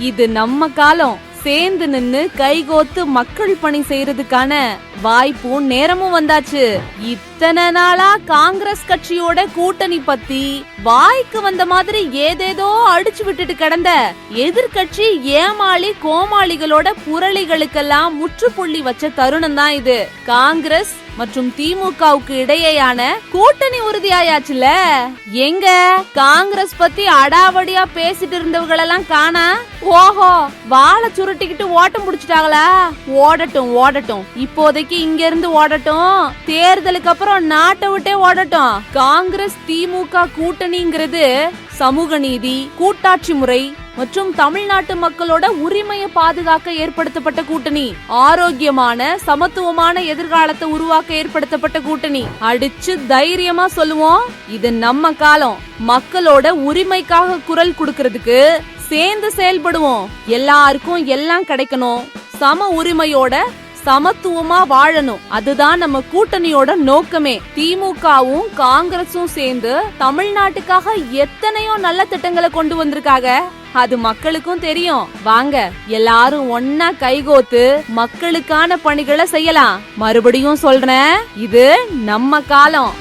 இது நம்ம காலம். சேர்ந்து நின்னு கைகோத்து மக்கள் பணி செய்யறதுக்கான வாய்ப்பும் நேரமும் வந்தாச்சு. இத்தனை நாளா காங்கிரஸ் கட்சியோட கூட்டணி பத்தி வாய்க்கு வந்த மாதிரி ஏதேதோ அடிச்சு விட்டுட்டு கிடந்த எதிர்கட்சி ஏமாளி கோமாளிகளோட புரளிகளுக்கெல்லாம் முற்றுப்புள்ளி வச்ச தருணம் தான் இது. காங்கிரஸ் மற்றும் திமுகவுக்கு இடையேயான கூட்டணி உறுதியாயாச்சுல. எங்க காங்கிரஸ் பத்தி அடாவடியா பேசிட்டு இருந்தவங்களெல்லாம் காணா. ஓஹோ, வாழை சுருட்டிக்கிட்டு ஓட்டம் புடிச்சிட்டாங்களா? ஓடட்டும் ஓடட்டும், இப்போதைக்கு இங்க இருந்து ஓடட்டும். தேர்தலுக்கு அப்புறம் நாட்டை விட்டே ஓடட்டும். காங்கிரஸ் திமுக கூட்டணிங்கிறது சமூக நீதி, கூட்டாட்சி முறை மற்றும் தமிழ்நாட்டு மக்களோட உரிமையை பாதுகாக்க ஏற்படுத்தப்பட்ட கூட்டணி. ஆரோக்கியமான சமத்துவமான எதிர்காலத்தை உருவாக்க ஏற்படுத்தப்பட்ட கூட்டணி. அடிச்சு தைரியமா சொல்லுவோம், இது நம்ம காலம். மக்களோட உரிமைக்காக குரல் கொடுக்கறதுக்கு சேர்ந்து செயல்படுவோம். எல்லாருக்கும் எல்லாம் கிடைக்கணும், சம உரிமையோட சமத்துவமா வாழணும். அதுதான் நம்ம கூட்டணியோட நோக்கமே. திமுகவும் காங்கிரஸும் சேர்ந்து தமிழ்நாட்டுக்காக எத்தனையோ நல்ல திட்டங்களை கொண்டு வந்திருக்காங்க. அது மக்களுக்கும் தெரியும். வாங்க எல்லாரும் ஒன்னா கைகோத்து மக்களுக்கான பணிகளை செய்யலாம். மறுபடியும் சொல்றேன், இது நம்ம காலம்.